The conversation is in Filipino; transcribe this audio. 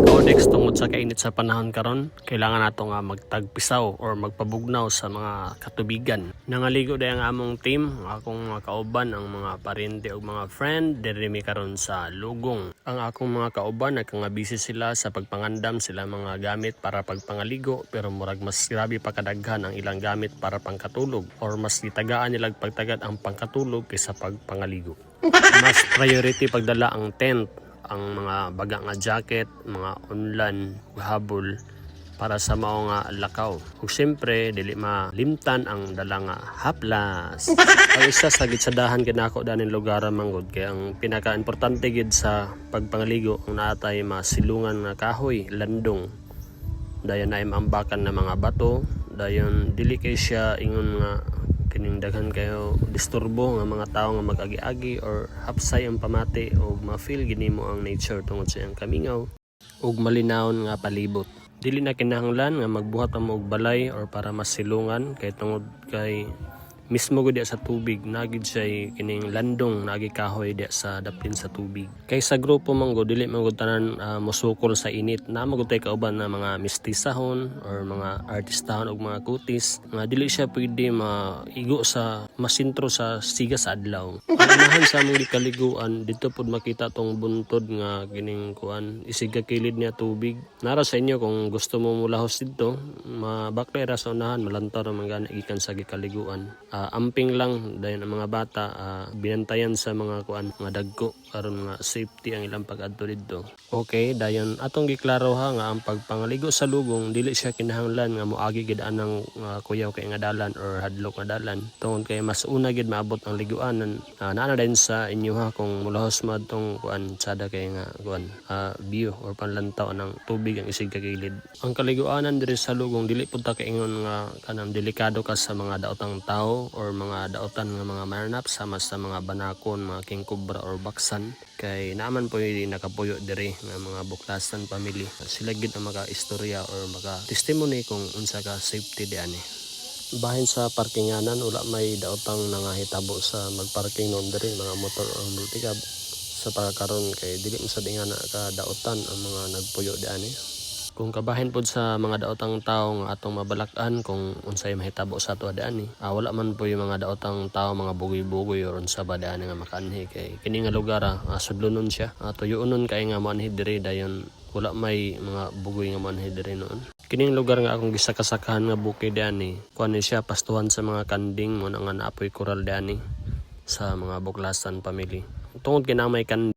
Codex tungod sa kainit sa panahon karon, kailangan nato nga magtagpisaw or magpabugnaw sa mga katubigan. Nangaligo day ang among team, akong mga kauban, ang mga parente ug mga friend diri mi karon sa Lugong. Ang akong mga kauban nga busy sila sa pagpangandam sila mga gamit para pagpangaligo, pero murag mas grabe pa kadaghan ang ilang gamit para pangkatulog or mas gitagaan nila pagtagad ang pangkatulog kaysa pagpangaligo. Mas priority pagdala ang tent, ang mga baga nga jacket, mga unlan, habol para sa mao nga lakaw. Ug siyempre dili malimtan ang dala nga haplas. Ang isa sa gitsadahan kinako danin lugar manggod kay ang pinaka-importante gid sa pagpangaligo ang naatay masilungan nga kahoy, landong. Dayon na ambakan na mga bato, dayon dili kay siya ingon nga kining daghan kayo disturbo nga mga tao nga mag-agi-agi or hapsay ang pamati o ma-feel gini mo ang nature tungod sa iyang kamingaw ug malinawon nga palibot. Dili na kinahanglan nga magbuhat ang og balay or para masilungan kay tungod kay mismo gud sa tubig nagid siya kining landong nagi kahoy diya sa dapin sa tubig. Kay sa grupo man gud dili man gud tanan musukol sa init, na magud tay kauban na mga mistisahon or mga artistahon og mga kutis nga dili siya pwede maigo sa masintro sa siga sa adlaw. Anahan sa among kaliguan dito pud makita tong buntod nga kining kuan isiga kilid niya tubig. Nara sa inyo kung gusto mo mulahos dito, mabaklay ra sa unahan malantaw ra man gani gikan sa gikaliguan. Amping lang dayon ang mga bata binantayan sa mga kuan mga dagko karon nga safety ang ilang pag-adto didto. Okay, dayon atong giklaro ha nga ang pagpangaligo sa Lugong dili siya kinahanglan nga moagi gid anang kuyaw kay nga dalan or hadlok nga dalan. Tungod kay mas una gid maabot ang liguanan. Naa din sa inyo ha kung mulahos mo adtong kuan sada kay nga kuan view or panlantaw ng tubig ang isig kagilid. Ang kaliguanan diri sa Lugong dili pud ta kaingon nga kanang delikado ka sa mga daotang tao or mga daotan nga mga mananap sama sa mga banakon, mga king cobra or baksan. Kay naman po yung nakapuyo diri nga mga buklasan family. Sila gid ang maka-istorya or maka-testimony kung unsa ka safety diani. Bahin sa parkinganan wala may daotang nangahitabo sa magparking noon diri mga motor or multicab sa pagkaron kay dili masad nga na ka daotan ang mga nagpuyo diani. Kung kabahin pod sa mga daotang tao nga atong mabalak-an kung unsay mahitabo sa ato diani, wala man po yung mga daotang tao mga bugoy-bugoy or unsa ba diani nga makaanhi kay kini nga lugar sudlonon siya. Tuyoonon kay nga manhi diri dayon wala may mga bugoy nga manhi diri noon. Kining lugar nga akong gisakasakahan nga bukid diani, kuan siya pastuhan sa mga kanding mo nga naapoy koral diani sa mga buklasan family. Tungod kinamay kan